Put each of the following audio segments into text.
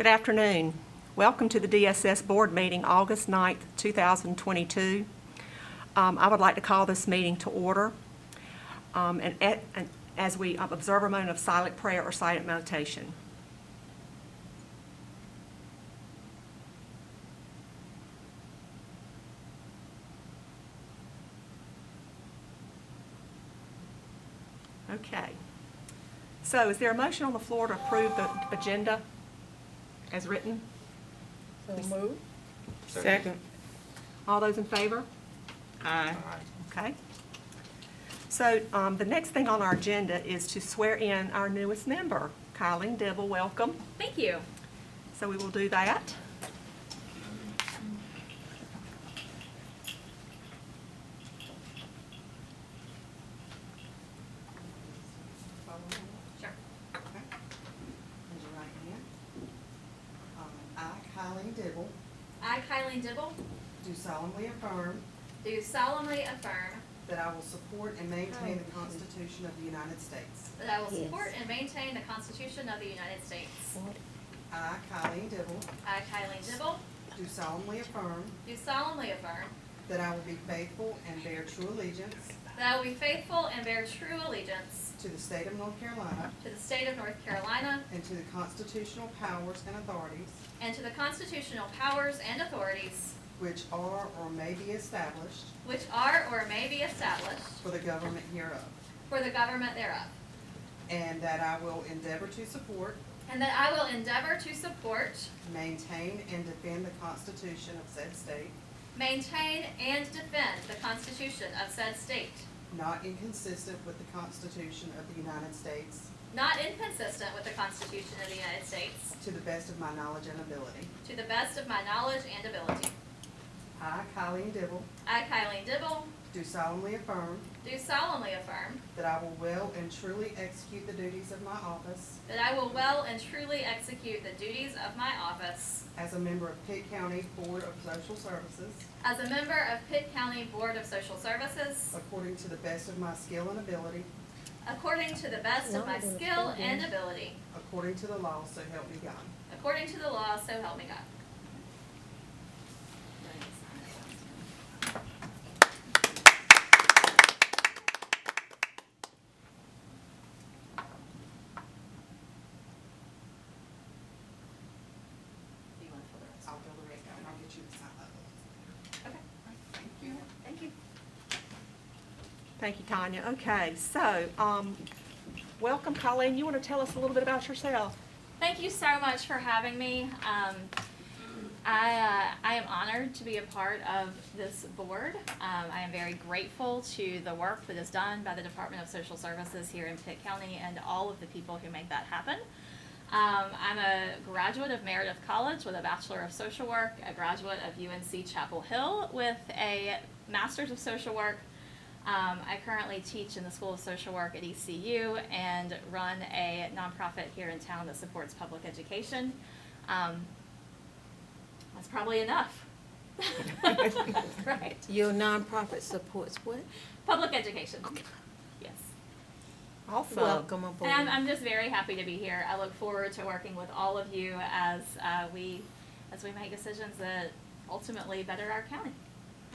Good afternoon. Welcome to the DSS Board meeting, August 9th, 2022. I would like to call this meeting to order. And as we observe a moment of silent prayer or silent meditation. Okay. So is there a motion on the floor to approve the agenda as written? So moved. Second. All those in favor? Aye. Okay. So the next thing on our agenda is to swear in our newest member, Kylie Dibble. Welcome. Thank you. So we will do that. Sure. Okay. Raise your right hand. I, Kylie Dibble, I, Kylie Dibble, do solemnly affirm do solemnly affirm that I will support and maintain the Constitution of the United States. that I will support and maintain the Constitution of the United States. I, Kylie Dibble, I, Kylie Dibble, do solemnly affirm do solemnly affirm that I will be faithful and bear true allegiance that I will be faithful and bear true allegiance to the state of North Carolina to the state of North Carolina and to the constitutional powers and authorities and to the constitutional powers and authorities which are or may be established which are or may be established for the government hereof, for the government thereof, and that I will endeavor to support, and that I will endeavor to support, maintain, and defend the Constitution of said state, maintain, and defend the Constitution of said state, not inconsistent with the Constitution of the United States, not inconsistent with the Constitution of the United States, to the best of my knowledge and ability. to the best of my knowledge and ability. I, Kylie Dibble, I, Kylie Dibble, do solemnly affirm do solemnly affirm that I will well and truly execute the duties of my office that I will well and truly execute the duties of my office as a member of Pitt County Board of Social Services as a member of Pitt County Board of Social Services according to the best of my skill and ability, according to the best of my skill and ability, according to the law, so help me God. according to the law, so help me God. I'll fill the rest out and I'll get you to sign that. Okay, Thank you. thank you. Thank you, Tanya. Okay, so welcome, Colleen. You want to tell us a little bit about yourself? Thank you so much for having me. I am honored to be a part of this board. I am very grateful to the work that is done by the Department of Social Services here in Pitt County and all of the people who make that happen. I'm a graduate of Meredith College with a Bachelor of Social Work, a graduate of UNC Chapel Hill with a Master's of Social Work. I currently teach in the School of Social Work at ECU and run a nonprofit here in town that supports public education. That's probably enough. Right. Your nonprofit supports what? Public education. Yes. Awesome. Welcome aboard. And I'm just very happy to be here. I look forward to working with all of you as we make decisions that ultimately better our county.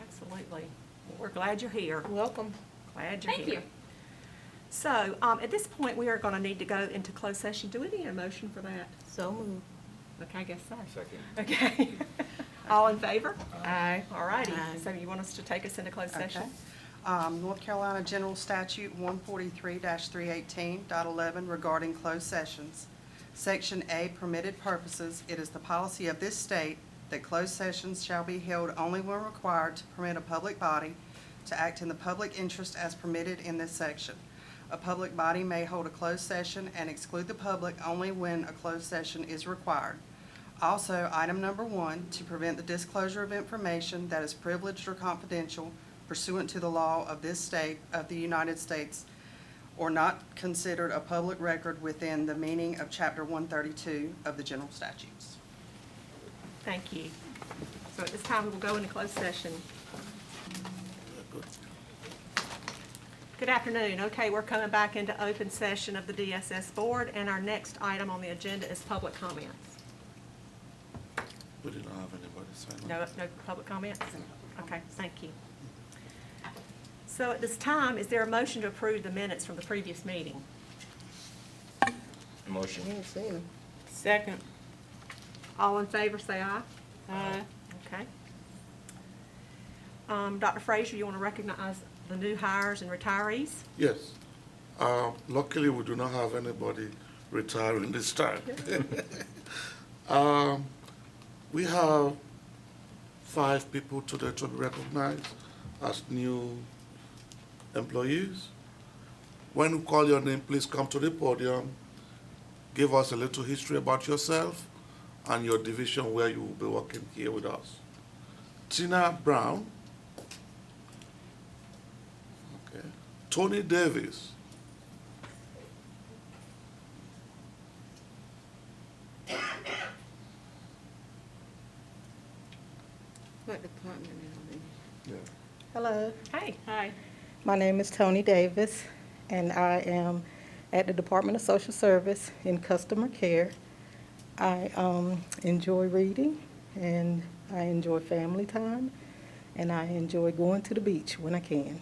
Absolutely. Well, we're glad you're here. Welcome. Glad you're Thank here. you. So at this point, we are going to need to go into closed session. Do we need a motion for that? So moved. Okay, I guess so. Second. Okay. All in favor? Aye. All righty. Aye. So you want us to take us into closed session? Okay. North Carolina General Statute 143-318.11 regarding closed sessions. Section A, permitted purposes. It is the policy of this state that closed sessions shall be held only when required to permit a public body to act in the public interest as permitted in this section. A public body may hold a closed session and exclude the public only when a closed session is required. Also, item number 1, to prevent the disclosure of information that is privileged or confidential pursuant to the law of this state of the United States or not considered a public record within the meaning of Chapter 132 of the General Statutes. Thank you. So at this time, we will go into closed session. Good afternoon. Okay, we're coming back into open session of the DSS Board, and our next item on the agenda is public comments. We did not have anybody sign up. No public comments? Okay, thank you. So at this time, is there a motion to approve the minutes from the previous meeting? Motion. Second. All in favor, say aye. Aye. Okay. Dr. Frazier, you want to recognize the new hires and retirees? Yes. Luckily, we do not have anybody retiring this time. We have 5 people today to be recognized as new employees. When we call your name, please come to the podium. Give us a little history about yourself and your division where you will be working here with us. Tina Brown. Okay. Tony Davis. What department is Yeah. Hello, Hey. it? Hi. my name is Tony Davis, and I am at the Department of Social Service in Customer Care. I enjoy reading, and I enjoy family time, and I enjoy going to the beach when I can.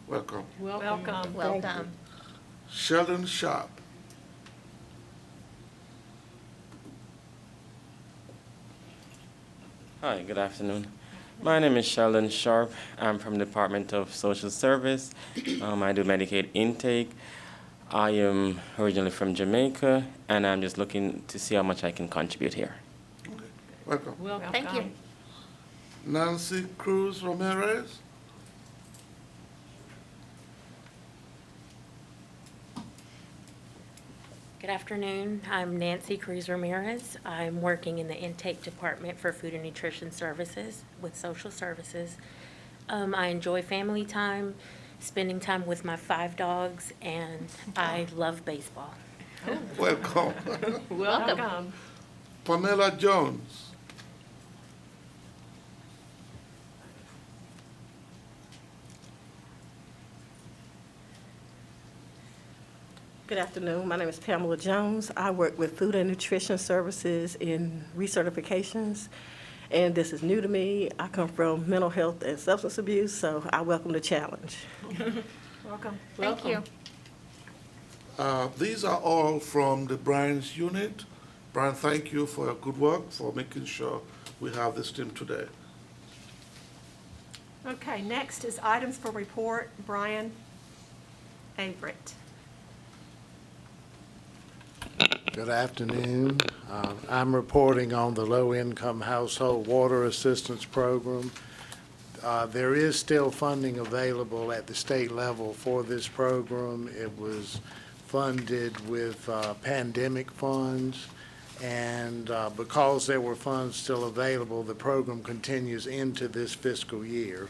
Welcome. Welcome. Welcome. Sheldon Sharp. Hi, good afternoon. My name is Sheldon Sharp. I'm from the Department of Social Service. I do Medicaid intake. I am originally from Jamaica, and I'm just looking to see how much I can contribute here. Okay. Welcome. Welcome. Thank you. Nancy Cruz Ramirez. Good afternoon. I'm Nancy Cruz Ramirez. I'm working in the intake department for Food and Nutrition Services with Social Services. I enjoy family time, spending time with my 5 dogs, and I love baseball. Welcome. Welcome. Pamela Jones. Good afternoon, my name is Pamela Jones. I work with Food and Nutrition Services in recertifications, and this is new to me. I come from mental health and substance abuse, so I welcome the challenge. Welcome. Thank you. These are all from the Brian's unit. Brian, thank you for your good work, for making sure we have this team today. Okay, next is items for report. Brian Averett. Good afternoon. I'm reporting on the Low-Income Household Water Assistance Program. There is still funding available at the state level for this program. It was funded with pandemic funds, and because there were funds still available, the program continues into this fiscal year.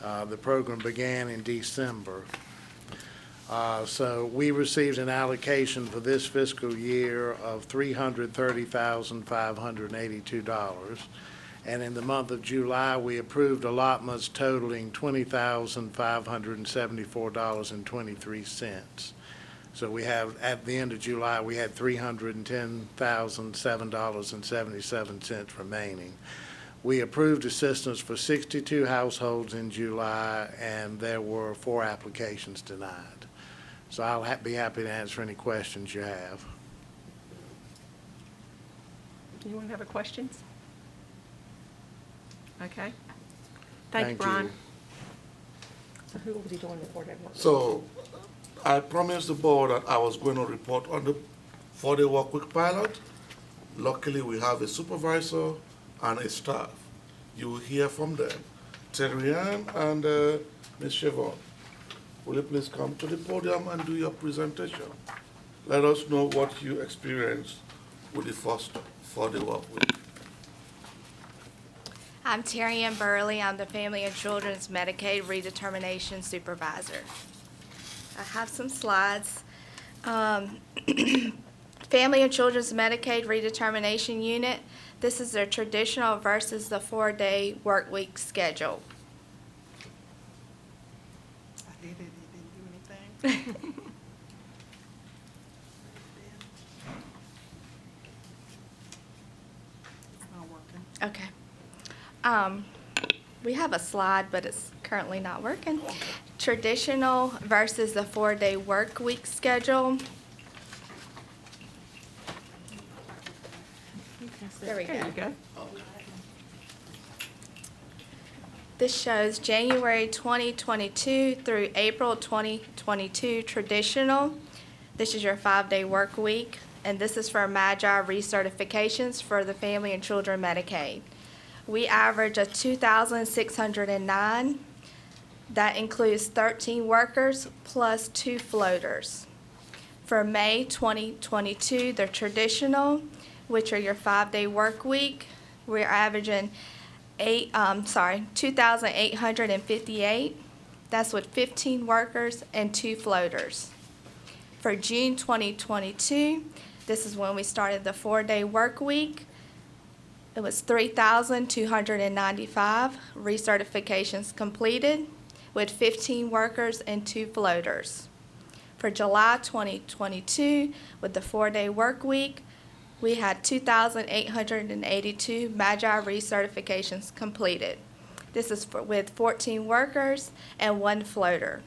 The program began in December. So we received an allocation for this fiscal year of $330,582. And in the month of July, we approved allotments totaling $20,574.23. So we have, at the end of July, we had $310,007.77 remaining. We approved assistance for 62 households in July, and there were 4 applications denied. So I'll be happy to answer any questions you have. Anyone have any questions? Okay. Thank you, Brian. So who will be doing the board work? So I promised the board that I was going to report on the 4-day work week pilot. Luckily, we have a supervisor and a staff. You will hear from them. Terry Ann and Ms. Chevron, will you please come to the podium and do your presentation? Let us know what you experienced with the first 4-day work week. I'm Terry Ann Burley. I'm the Family and Children's Medicaid Redetermination Supervisor. I have some slides. Family and Children's Medicaid Redetermination Unit. This is the traditional versus the 4-day work week schedule. I did it, it didn't do anything. It's not Okay. We have a slide, but it's currently not working. Traditional versus the 4-day work week schedule. There we go. There you go. This shows January 2022 through April 2022 traditional. This is your 5-day work week, and this is for Magi recertifications for the Family and Children Medicaid. We average a 2,609. That includes 13 workers plus 2 floaters. For May 2022, the traditional, which are your 5-day work week, we're averaging 2,858. That's with 15 workers and 2 floaters. For June 2022, this is when we started the 4-day work week. It was 3,295 recertifications completed with 15 workers and 2 floaters. For July 2022, with the 4-day work week, we had 2,882 Magi recertifications completed. This is with 14 workers and 1 floater.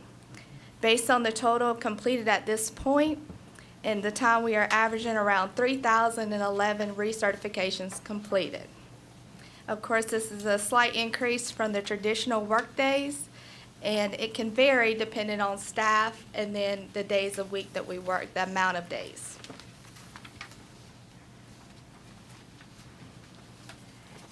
Based on the total completed at this point, and the time we are averaging around 3,011 recertifications completed. Of course, this is a slight increase from the traditional work days, and it can vary depending on staff and then the days of week that we work, the amount of days.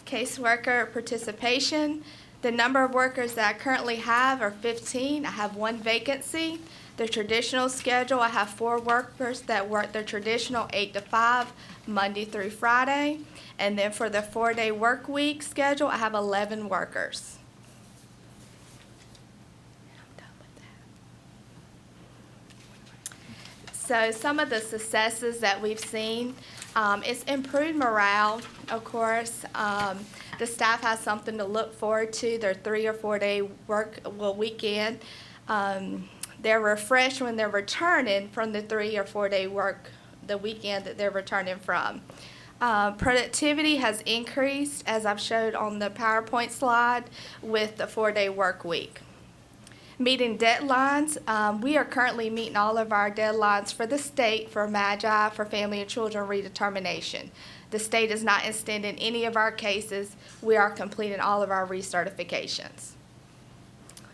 Caseworker participation. The number of workers that I currently have are 15. I have 1 vacancy. The traditional schedule, I have 4 workers that work the traditional 8 to 5, Monday through Friday. And then for the 4-day work week schedule, I have 11 workers. I'm done with that. So some of the successes that we've seen, it's improved morale, of course. The staff has something to look forward to, their 3 or 4 day weekend. They're refreshed when they're returning from the 3 or 4 day work, the weekend that they're returning from. Productivity has increased, as I've showed on the PowerPoint slide, with the 4-day work week. Meeting deadlines, we are currently meeting all of our deadlines for the state for Magi, for family and children redetermination. The state is not extending any of our cases. We are completing all of our recertifications.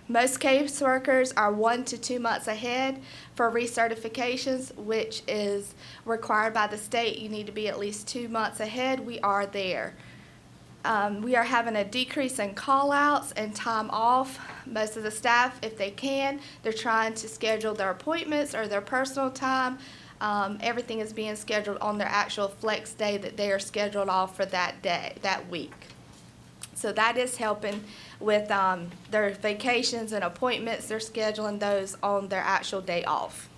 Most caseworkers are 1 to 2 months ahead for recertifications, which is required by the state. You need to be at least 2 months ahead. We are there. We are having a decrease in call-outs and time off. Most of the staff, if they can, they're trying to schedule their appointments or their personal time. Everything is being scheduled on their actual flex day that they are scheduled off for that day, that week. So that is helping with their vacations and appointments. They're scheduling those on their actual day off.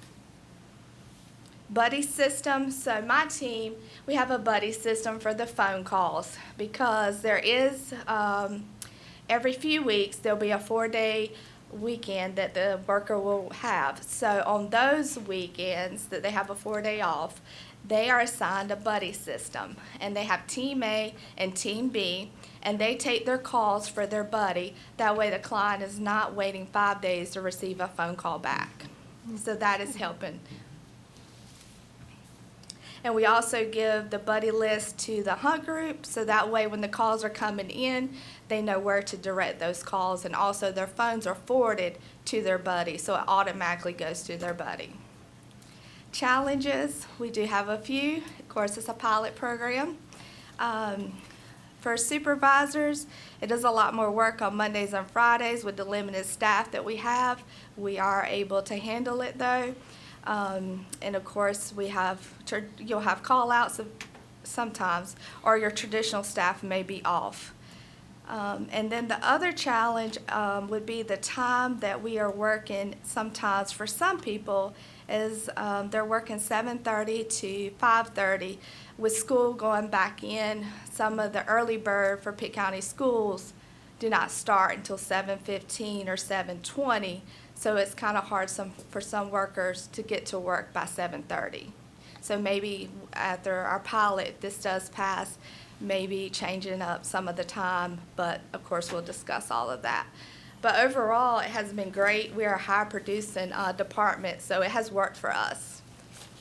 Buddy system. So my team, we have a buddy system for the phone calls because there is, every few weeks, there'll be a 4-day weekend that the worker will have. So on those weekends that they have a 4-day off, they are assigned a buddy system, and they have Team A and Team B, and they take their calls for their buddy. That way the client is not waiting 5 days to receive a phone call back. So that is helping. And we also give the buddy list to the hunt group, so that way when the calls are coming in, they know where to direct those calls, and also their phones are forwarded to their buddy, so it automatically goes to their buddy. Challenges, we do have a few. Of course, it's a pilot program. For supervisors, it is a lot more work on Mondays and Fridays with the limited staff that we have. We are able to handle it though. And of course, you'll have call-outs sometimes, or your traditional staff may be off. And then the other challenge would be the time that we are working. Sometimes for some people is they're working 7:30 to 5:30 with school going back in. Some of the early bird for Pitt County schools do not start until 7:15 or 7:20. So it's kind of hard for some workers to get to work by 7:30. So maybe after our pilot, this does pass, maybe changing up some of the time, but of course, we'll discuss all of that. But overall, it has been great. We are a high-producing department, so it has worked for us.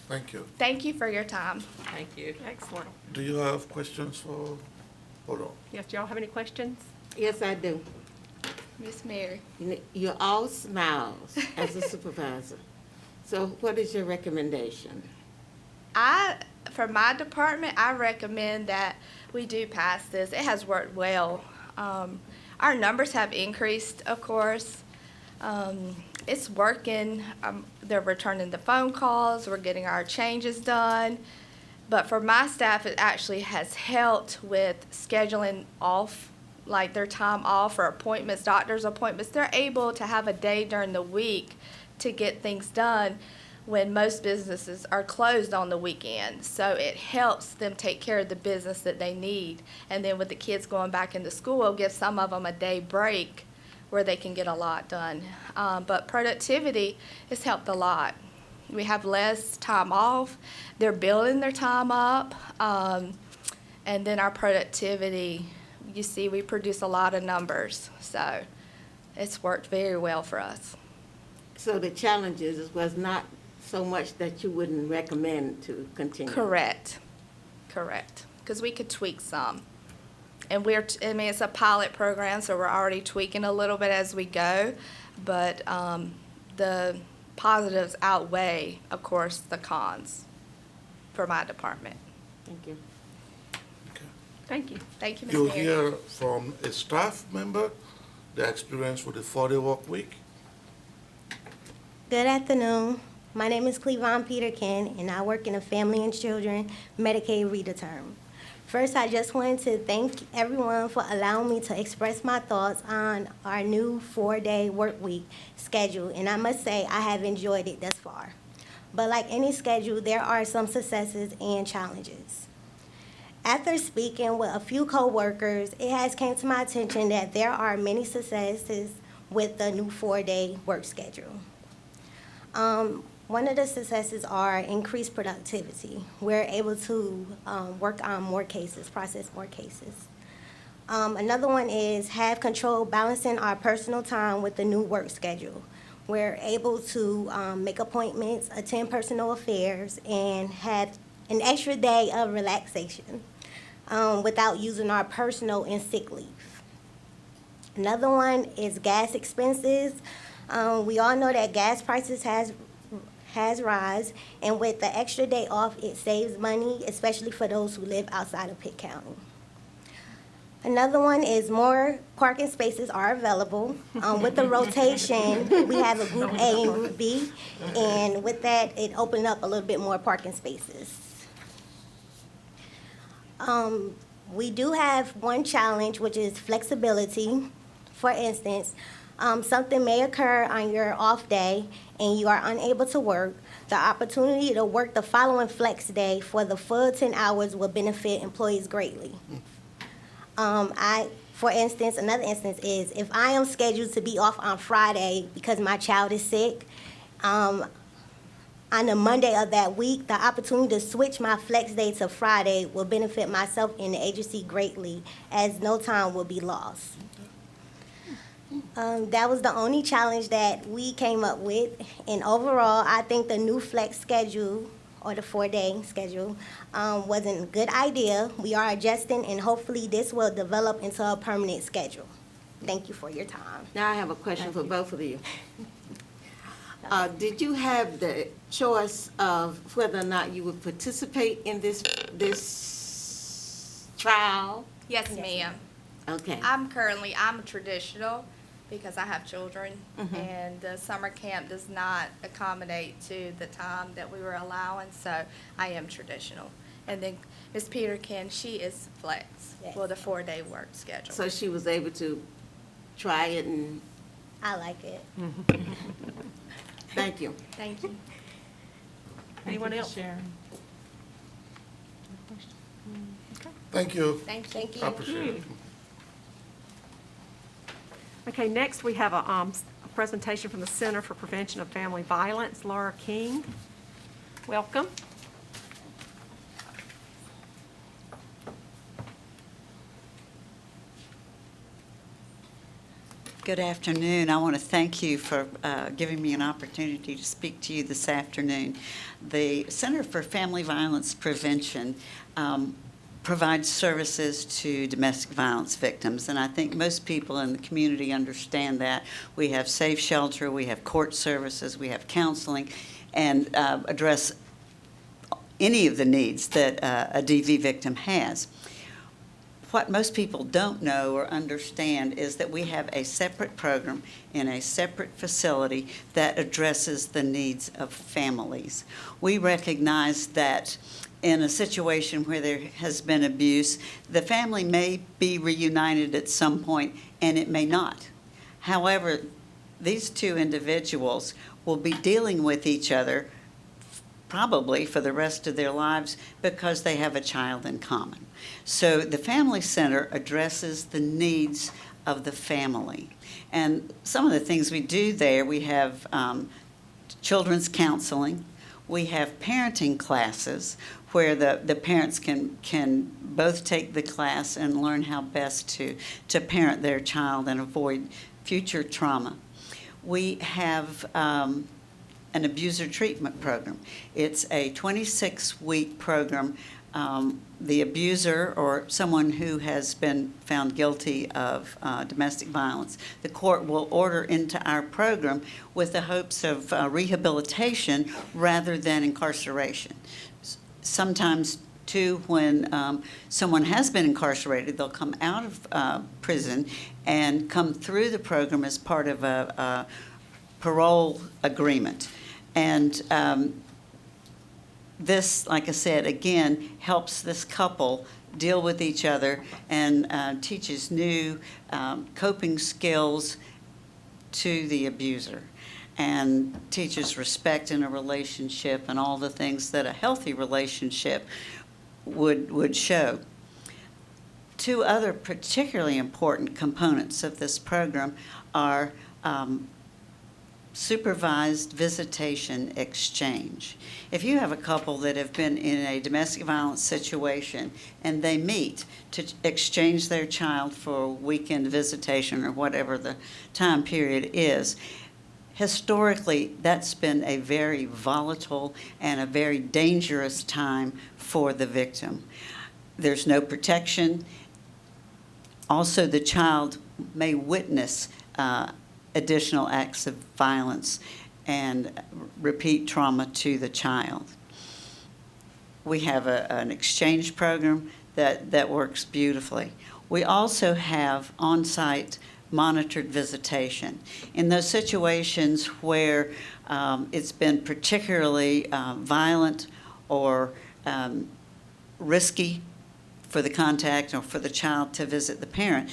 Thank you. Thank you for your time. Thank you. Excellent. Do you have questions for, hold on. Yes, do y'all have any questions? Yes, I do. Miss Mary. You're all smiles as a supervisor. So what is your recommendation? For my department, I recommend that we do pass this. It has worked well. Our numbers have increased, of course. It's working. They're returning the phone calls. We're getting our changes done. But for my staff, it actually has helped with scheduling off, like their time off for appointments, doctor's appointments. They're able to have a day during the week to get things done when most businesses are closed on the weekend. So it helps them take care of the business that they need. And then with the kids going back into school, it'll give some of them a day break where they can get a lot done. But productivity has helped a lot. We have less time off. They're building their time up. And then our productivity, you see, we produce a lot of numbers. So it's worked very well for us. So the challenges was not so much that you wouldn't recommend to continue? Correct. Because we could tweak some. And it's a pilot program, so we're already tweaking a little bit as we go. But the positives outweigh, of course, the cons for my department. Thank you. Okay. Thank you. Thank you, Ms. You'll Mary. hear from a staff member, their experience with the 4-day work week. Good afternoon. My name is Cleavon Peterkin, and I work in the Family and Children Medicaid Redeterm. First, I just wanted to thank everyone for allowing me to express my thoughts on our new 4-day work week schedule, and I must say I have enjoyed it thus far. But like any schedule, there are some successes and challenges. After speaking with a few coworkers, it has came to my attention that there are many successes with the new 4-day work schedule. One of the successes are increased productivity. We're able to work on more cases, process more cases. Another one is have control balancing our personal time with the new work schedule. We're able to make appointments, attend personal affairs, and have an extra day of relaxation without using our personal and sick leave. Another one is gas expenses. We all know that gas prices has rise, and with the extra day off, it saves money, especially for those who live outside of Pitt County. Another one is more parking spaces are available. With the rotation, we have a Group A and Group B, and with that, it opened up a little bit more parking spaces. We do have one challenge, which is flexibility. For instance, something may occur on your off day and you are unable to work. The opportunity to work the following flex day for the full 10 hours will benefit employees greatly. For instance, another instance is if I am scheduled to be off on Friday because my child is sick, on the Monday of that week, the opportunity to switch my flex day to Friday will benefit myself and the agency greatly, as no time will be lost. That was the only challenge that we came up with, and overall, I think the new flex schedule, or the 4-day schedule, was a good idea. We are adjusting, and hopefully this will develop into a permanent schedule. Thank you for your time. Now I have a question for both of you. Did you have the choice of whether or not you would participate in this trial? Yes, ma'am. Okay. I'm a traditional because I have children, and the summer camp does not accommodate to the time that we were allowing, so I am traditional. And then Ms. Peterkin, she is flex for the 4-day work schedule. So she was able to try it and, I like it. thank you. Thank you. Anyone else? Thank you. Thank you. Thank I you. appreciate it. Okay, next we have a presentation from the Center for Prevention of Family Violence, Laura King. Welcome. Good afternoon. I want to thank you for giving me an opportunity to speak to you this afternoon. The Center for Family Violence Prevention provides services to domestic violence victims, and I think most people in the community understand that. We have safe shelter, we have court services, we have counseling, and address any of the needs that a DV victim has. What most people don't know or understand is that we have a separate program in a separate facility that addresses the needs of families. We recognize that in a situation where there has been abuse, the family may be reunited at some point and it may not. However, these two individuals will be dealing with each other probably for the rest of their lives because they have a child in common. So the Family Center addresses the needs of the family. And some of the things we do there, we have children's counseling, we have parenting classes where the parents can both take the class and learn how best to parent their child and avoid future trauma. We have an abuser treatment program. It's a 26-week program. The abuser or someone who has been found guilty of domestic violence, the court will order into our program with the hopes of rehabilitation rather than incarceration. Sometimes, too, when someone has been incarcerated, they'll come out of prison and come through the program as part of a parole agreement. And this, like I said, again, helps this couple deal with each other and teaches new coping skills to the abuser and teaches respect in a relationship and all the things that a healthy relationship would show. Two other particularly important components of this program are supervised visitation exchange. If you have a couple that have been in a domestic violence situation and they meet to exchange their child for a weekend visitation or whatever the time period is, historically that's been a very volatile and a very dangerous time for the victim. There's no protection. Also, the child may witness additional acts of violence and repeat trauma to the child. We have an exchange program that works beautifully. We also have on-site monitored visitation. In those situations where it's been particularly violent or risky for the contact or for the child to visit the parent,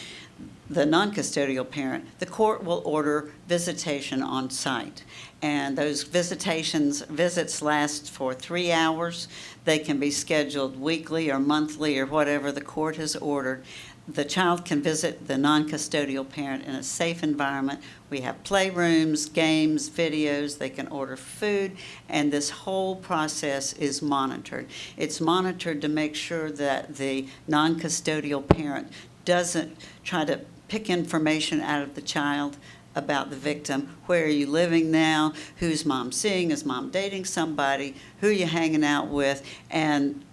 the non-custodial parent, the court will order visitation on site. And those visits last for 3 hours. They can be scheduled weekly or monthly or whatever the court has ordered. The child can visit the non-custodial parent in a safe environment. We have playrooms, games, videos. They can order food, and this whole process is monitored. It's monitored to make sure that the non-custodial parent doesn't try to pick information out of the child about the victim. Where are you living now? Who's mom seeing? Is mom dating somebody? Who are you hanging out with? And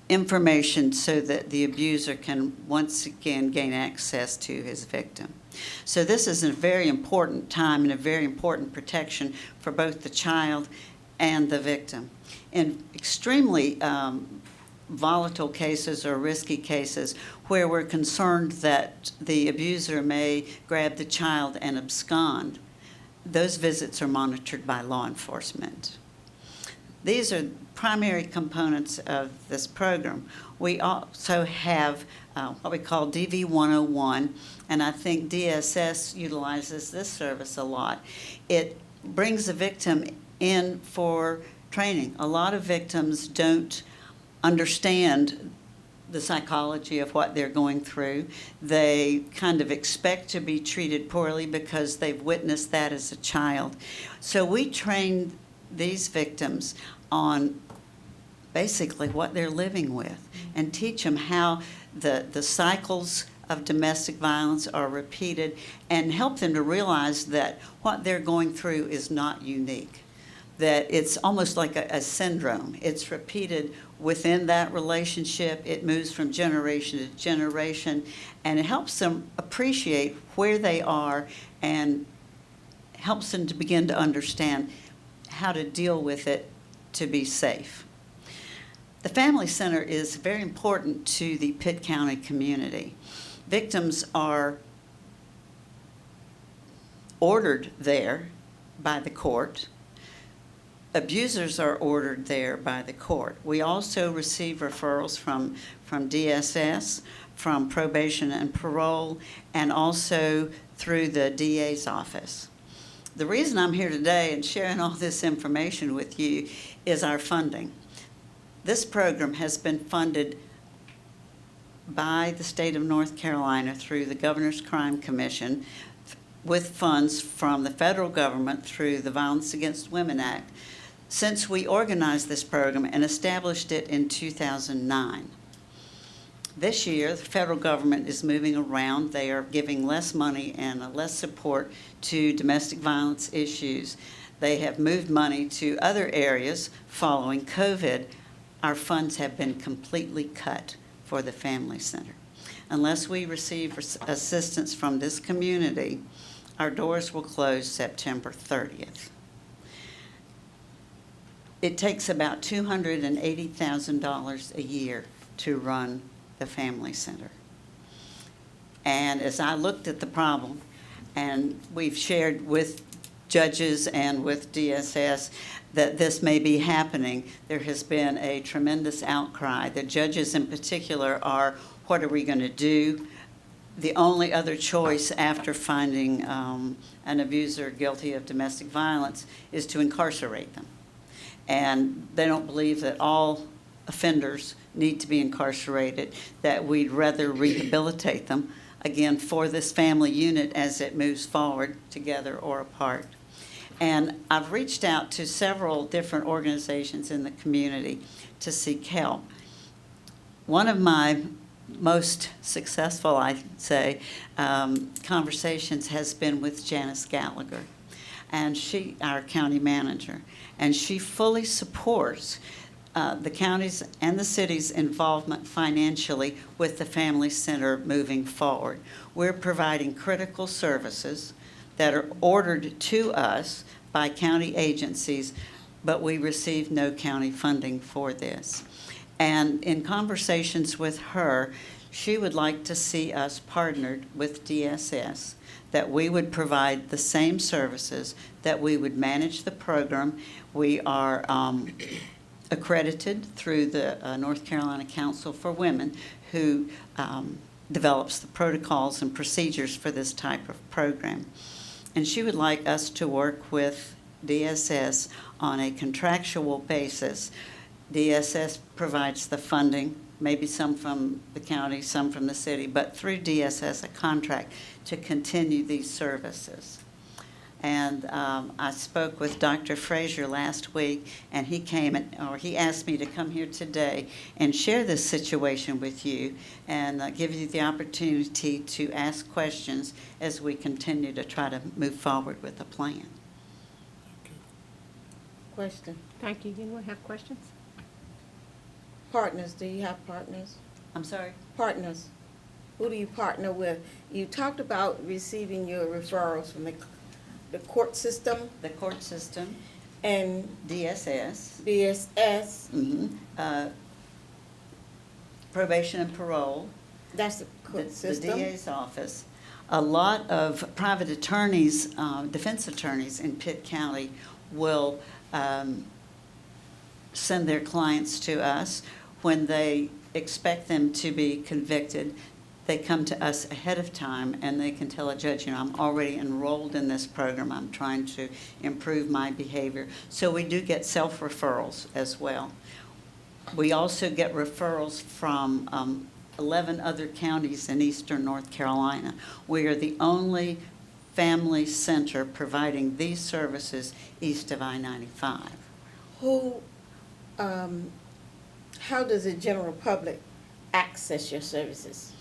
information so that the abuser can once again gain access to his victim. So this is a very important time and a very important protection for both the child and the victim. In extremely volatile cases or risky cases where we're concerned that the abuser may grab the child and abscond, those visits are monitored by law enforcement. These are primary components of this program. We also have what we call DV 101, and I think DSS utilizes this service a lot. It brings the victim in for training. A lot of victims don't understand the psychology of what they're going through. They kind of expect to be treated poorly because they've witnessed that as a child. So we train these victims on basically what they're living with and teach them how the cycles of domestic violence are repeated, and help them to realize that what they're going through is not unique, that it's almost like a syndrome. It's repeated within that relationship. It moves from generation to generation, and it helps them appreciate where they are and helps them to begin to understand how to deal with it to be safe. The Family Center is very important to the Pitt County community. Victims are ordered there by the court. Abusers are ordered there by the court. We also receive referrals from DSS, from probation and parole, and also through the DA's office. The reason I'm here today and sharing all this information with you is our funding. This program has been funded by the state of North Carolina through the Governor's Crime Commission with funds from the federal government through the Violence Against Women Act since we organized this program and established it in 2009. This year, the federal government is moving around. They are giving less money and less support to domestic violence issues. They have moved money to other areas following COVID. Our funds have been completely cut for the Family Center. Unless we receive assistance from this community, our doors will close September 30th. It takes about $280,000 a year to run the Family Center. And as I looked at the problem, and we've shared with judges and with DSS that this may be happening, there has been a tremendous outcry. The judges in particular are, what are we going to do? The only other choice after finding an abuser guilty of domestic violence is to incarcerate them. And they don't believe that all offenders need to be incarcerated, that we'd rather rehabilitate them, again, for this family unit as it moves forward, together or apart. And I've reached out to several different organizations in the community to seek help. One of my most successful, I'd say, conversations has been with Janice Gallagher, and she, our county manager, and she fully supports the county's and the city's involvement financially with the Family Center moving forward. We're providing critical services that are ordered to us by county agencies, but we receive no county funding for this. And in conversations with her, she would like to see us partnered with DSS, that we would provide the same services, that we would manage the program. We are accredited through the North Carolina Council for Women, who develops the protocols and procedures for this type of program. And she would like us to work with DSS on a contractual basis. DSS provides the funding, maybe some from the county, some from the city, but through DSS, a contract to continue these services. And I spoke with Dr. Frazier last week, and he asked me to come here today and share this situation with you and give you the opportunity to ask questions as we continue to try to move forward with the plan. Question. Thank you. Anyone have questions? Partners, do you have partners? I'm sorry? Partners. Who do you partner with? You talked about receiving your referrals from the court system The court system, and DSS, BSS. probation and parole, That's the the court system. DA's office. A lot of private attorneys, defense attorneys in Pitt County will send their clients to us when they expect them to be convicted. They come to us ahead of time and they can tell a judge, I'm already enrolled in this program. I'm trying to improve my behavior. So we do get self-referrals as well. We also get referrals from 11 other counties in eastern North Carolina. We are the only family center providing these services east of I-95. How does the general public access your services?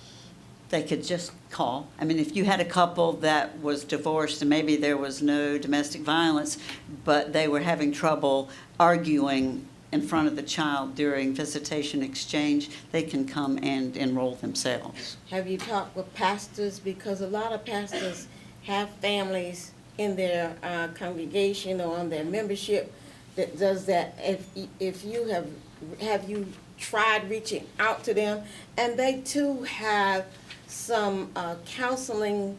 they could just call. I mean, if you had a couple that was divorced and maybe there was no domestic violence, but they were having trouble arguing in front of the child during visitation exchange, they can come and enroll themselves. Have you talked with pastors? Because a lot of pastors have families in their congregation or on their membership that does that. If you have you tried reaching out to them? And they too have some counseling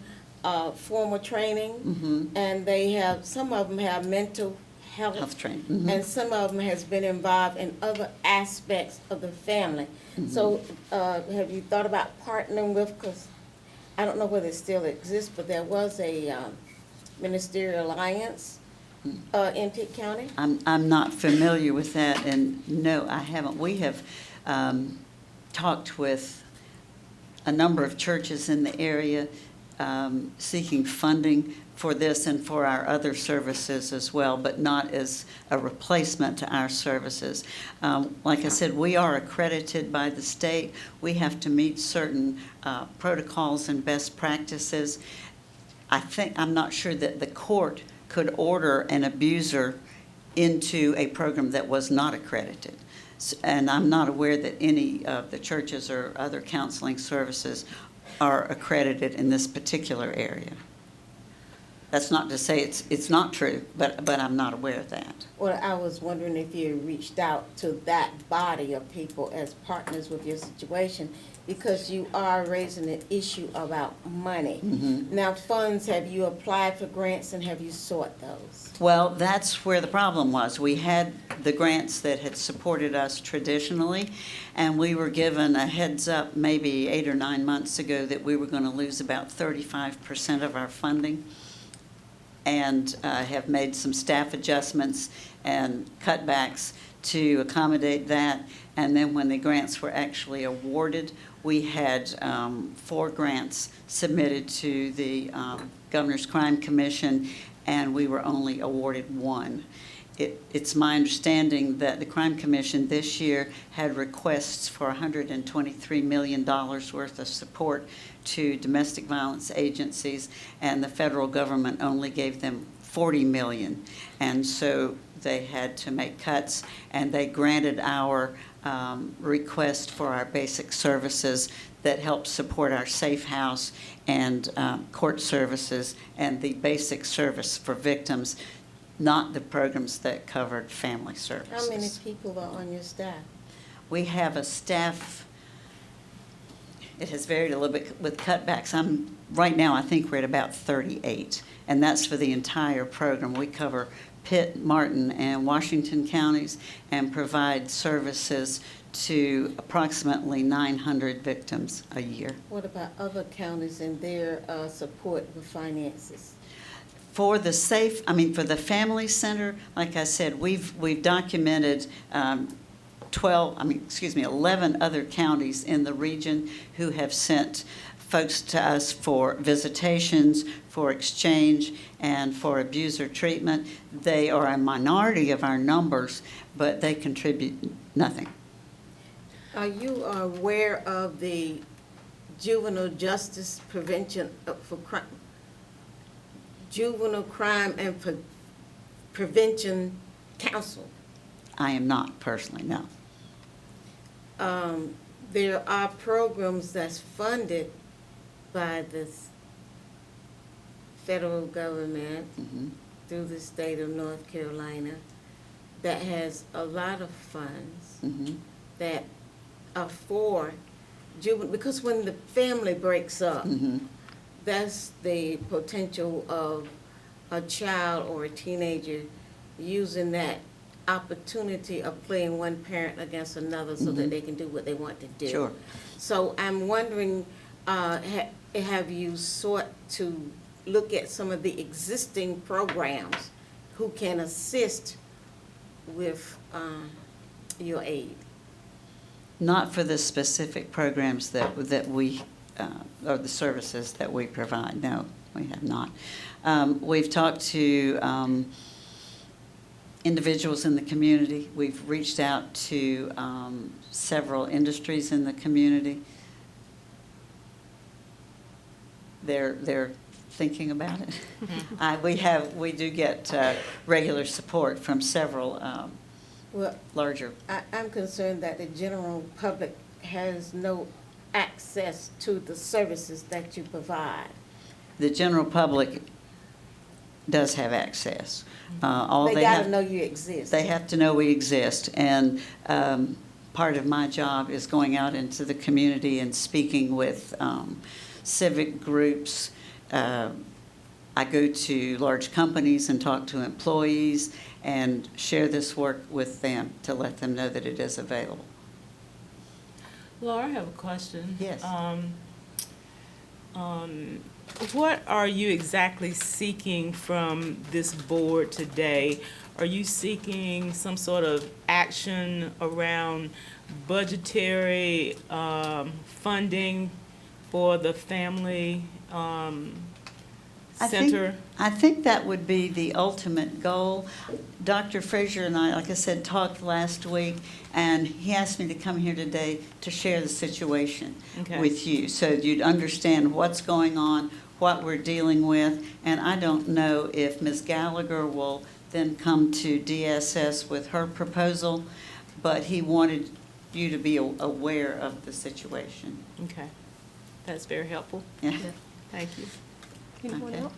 formal training, and they have, some of them have mental health training. and some of them has been involved in other aspects of the family. So have you thought about partnering with, because I don't know whether it still exists, but there was a ministerial alliance in Pitt County? I'm not familiar with that, and no, I haven't. We have talked with a number of churches in the area seeking funding for this and for our other services as well, but not as a replacement to our services. Like I said, we are accredited by the state. We have to meet certain protocols and best practices. I'm not sure that the court could order an abuser into a program that was not accredited. And I'm not aware that any of the churches or other counseling services are accredited in this particular area. That's not to say it's not true, but I'm not aware of that. Well, I was wondering if you reached out to that body of people as partners with your situation, because you are raising an issue about money. Now, funds, have you applied for grants and have you sought those? Well, that's where the problem was. We had the grants that had supported us traditionally, and we were given a heads up maybe 8 or 9 months ago that we were going to lose about 35% of our funding, and have made some staff adjustments and cutbacks to accommodate that. And then when the grants were actually awarded, we had 4 grants submitted to the Governor's Crime Commission, and we were only awarded 1. It's my understanding that the Crime Commission this year had requests for $123 million worth of support to domestic violence agencies, and the federal government only gave them $40 million. And so they had to make cuts, and they granted our request for our basic services that help support our safe house and court services and the basic service for victims, not the programs that covered family services. How many people are on your staff? We have a staff, it has varied a little bit with cutbacks. Right now, I think we're at about 38, and that's for the entire program. We cover Pitt, Martin, and Washington counties and provide services to approximately 900 victims a year. What about other counties and their support with finances? For the for the family center, like I said, we've documented 11 other counties in the region who have sent folks to us for visitations, for exchange, and for abuser treatment. They are a minority of our numbers, but they contribute nothing. Are you aware of the Juvenile Justice Prevention for Crime, Juvenile Crime and Prevention Council? I am not personally, no. There are programs that's funded by the federal government through the state of North Carolina that has a lot of funds that are for juvenile, because when the family breaks up, that's the potential of a child or a teenager using that opportunity of playing one parent against another so that they can do what they want to do. Sure. So I'm wondering, have you sought to look at some of the existing programs who can assist with your aid? Not for the specific programs that we, or the services that we provide. No, we have not. We've talked to individuals in the community. We've reached out to several industries in the community. they're thinking about it. We do get regular support from several Well, larger. I'm concerned that the general public has no access to the services that you provide. The general public does have access. All They they gotta have, know you exist. they have to know we exist. And part of my job is going out into the community and speaking with civic groups. I go to large companies and talk to employees and share this work with them to let them know that it is available. Laura, I have a question. Yes. What are you exactly seeking from this board today? Are you seeking some sort of action around budgetary funding for the family center? I think that would be the ultimate goal. Dr. Frazier and I, like I said, talked last week, and he asked me to come here today to share the situation with you, so you'd understand what's going on, what we're dealing with, and I don't know if Ms. Gallagher will then come to DSS with her proposal, but he wanted you to be aware of the situation. Okay, that's very helpful. Yeah. Thank you. Anyone Okay. else?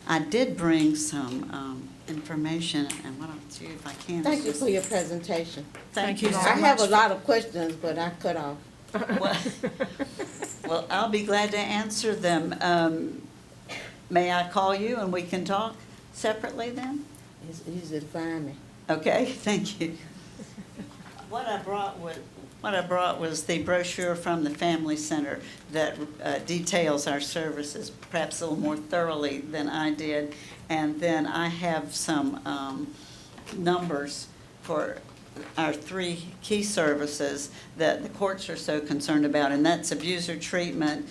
I did bring some information, and what I'll do if I can. Thank you for your presentation. Thank you I so have a much. lot of questions, but I cut off. Well, I'll be glad to answer them. May I call you and we can talk separately then? It's easy to find me. Okay, thank you. What I brought was the brochure from the Family Center that details our services perhaps a little more thoroughly than I did. And then I have some numbers for our 3 key services that the courts are so concerned about, and that's abuser treatment,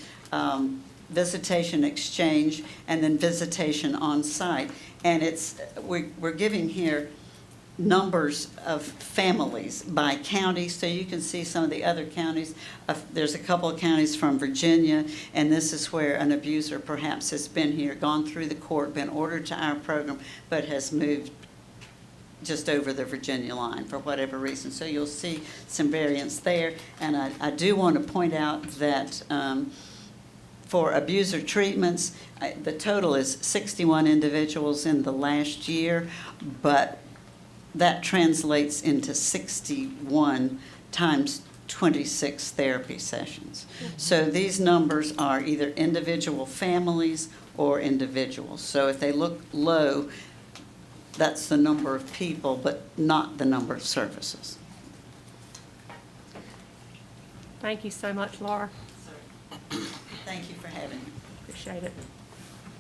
visitation exchange, and then visitation on site. And we're giving here numbers of families by county, so you can see some of the other counties. There's a couple of counties from Virginia, and this is where an abuser perhaps has been here, gone through the court, been ordered to our program, but has moved just over the Virginia line for whatever reason. So you'll see some variance there. And I do want to point out that for abuser treatments, the total is 61 individuals in the last year, but that translates into 61 times 26 therapy sessions. So these numbers are either individual families or individuals. So if they look low, that's the number of people, but not the number of services. Thank you so much, Laura. Thank you for having me. Appreciate it.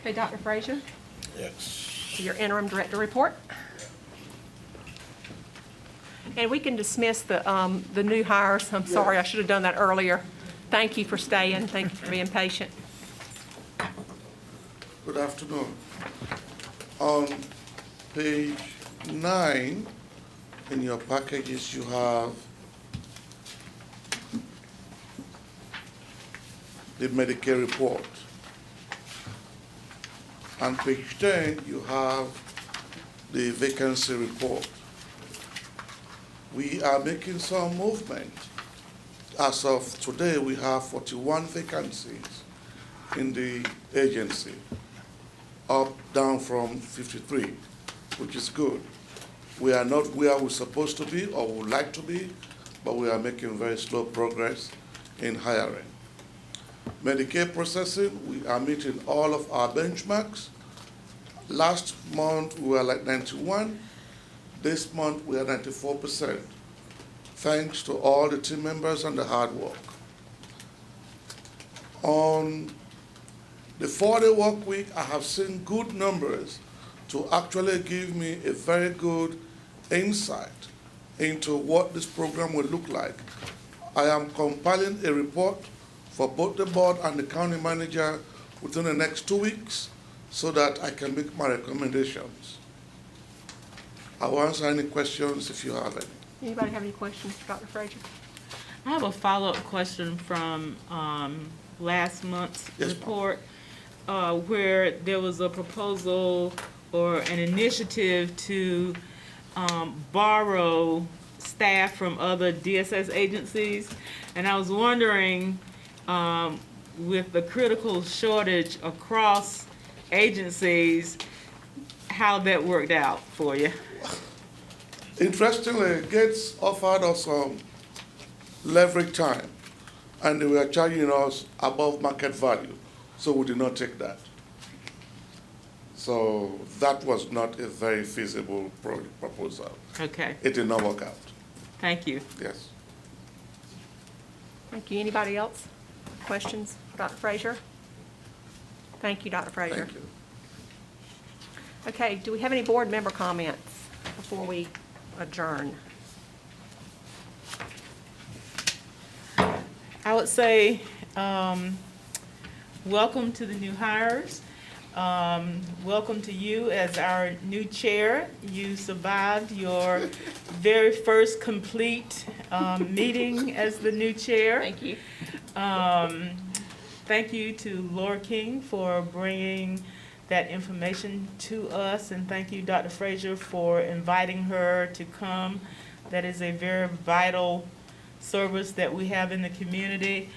Okay, Dr. Frazier, Yes. to your interim director report. And we can dismiss the new hires. I'm sorry, I should have done that earlier. Thank you for staying. Thank you for being patient. Good afternoon. On page 9 in your packages, you have the Medicare report. On page 10, you have the vacancy report. We are making some movement. As of today, we have 41 vacancies in the agency, down from 53, which is good. We are not where we're supposed to be or would like to be, but we are making very slow progress in hiring. Medicare processing, we are meeting all of our benchmarks. Last month, we were like 91. This month, we are 94%, thanks to all the team members and the hard work. On the 4-day work week, I have seen good numbers to actually give me a very good insight into what this program will look like. I am compiling a report for both the board and the county manager within the next 2 weeks so that I can make my recommendations. I will answer any questions if you have any. Anybody have any questions for Dr. Frazier? I have a follow-up question from last month's Yes, ma'am. report, where there was a proposal or an initiative to borrow staff from other DSS agencies. And I was wondering, with the critical shortage across agencies, how that worked out for you. Interestingly, Gates offered us some leverage time, and they were charging us above market value, so we did not take that. So that was not a very feasible proposal. Okay, It did not work out, thank you. yes. Thank you. Anybody else? Questions for Dr. Frazier? Thank you, Dr. Frazier. Thank you. Okay, do we have any board member comments before we adjourn? I would say, welcome to the new hires. Welcome to you as our new chair. You survived your very first complete meeting as the new chair. Thank you. Thank you to Laura King for bringing that information to us, and thank you, Dr. Frazier, for inviting her to come. That is a very vital service that we have in the community,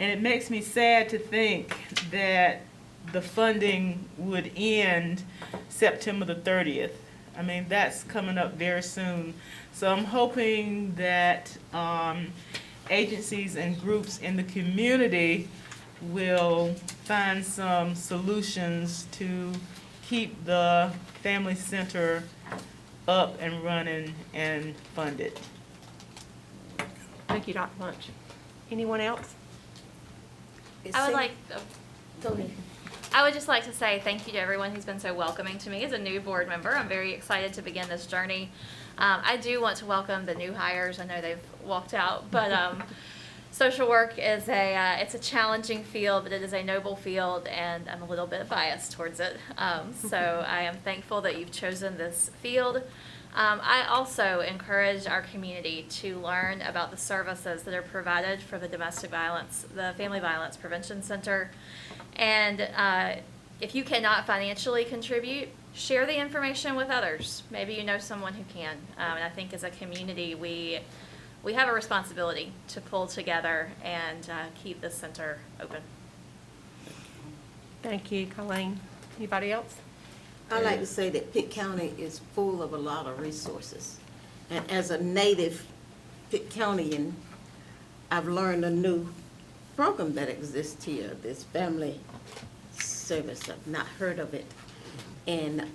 and it makes me sad to think that the funding would end September the 30th. I mean, that's coming up very soon. So I'm hoping that agencies and groups in the community will find some solutions to keep the family center up and running and funded. Thank you, Dr. Lunch. Anyone else? I would like, Go ahead. I would just like to say thank you to everyone who's been so welcoming to me as a new board member. I'm very excited to begin this journey. I do want to welcome the new hires. I know they've walked out, but social work is it's a challenging field, but it is a noble field, and I'm a little bit biased towards it. So I am thankful that you've chosen this field. I also encourage our community to learn about the services that are provided for the the Family Violence Prevention Center. And if you cannot financially contribute, share the information with others. Maybe you know someone who can. And I think as a community, we have a responsibility to pull together and keep this center open. Thank you, Colleen. Anybody else? I like to say that Pitt County is full of a lot of resources. And as a native Pitt Countyan, I've learned a new program that exists here, this family service. I've not heard of it. And,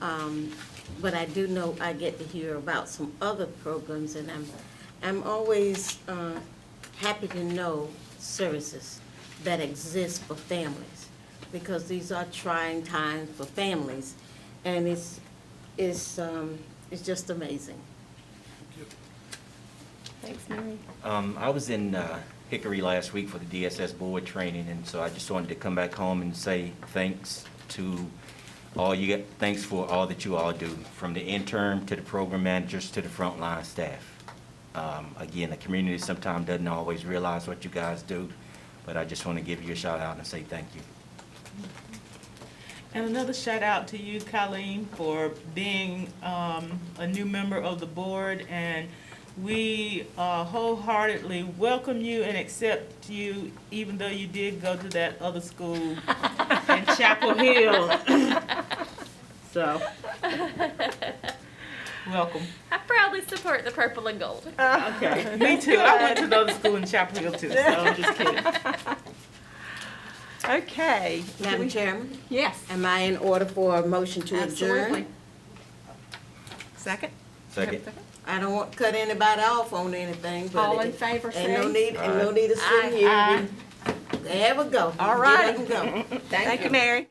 but I do know I get to hear about some other programs, and I'm always happy to know services that exist for families, because these are trying times for families. And it's just amazing. Thanks, Mary. I was in Hickory last week for the DSS board training, and so I just wanted to come back home and say thanks to all you. Thanks for all that you all do, from the interim to the program managers to the frontline staff. Again, the community sometimes doesn't always realize what you guys do, but I just want to give you a shout out and say thank you. And another shout out to you, Colleen, for being a new member of the board, and we wholeheartely welcome you and accept you, even though you did go to that other school in Chapel Hill. So, welcome. I proudly support the purple and gold. Okay, me too. I went to another school in Chapel Hill too, so I'm just kidding. Okay. Madam Chairman, Yes, am I in order for a motion to adjourn? absolutely. Second? Second. I don't want to cut anybody off on anything, but All in favor, ain't no say. need, ain't no need of sitting here. Aye. Have a go. All Get right. up and go. Thank you, Mary.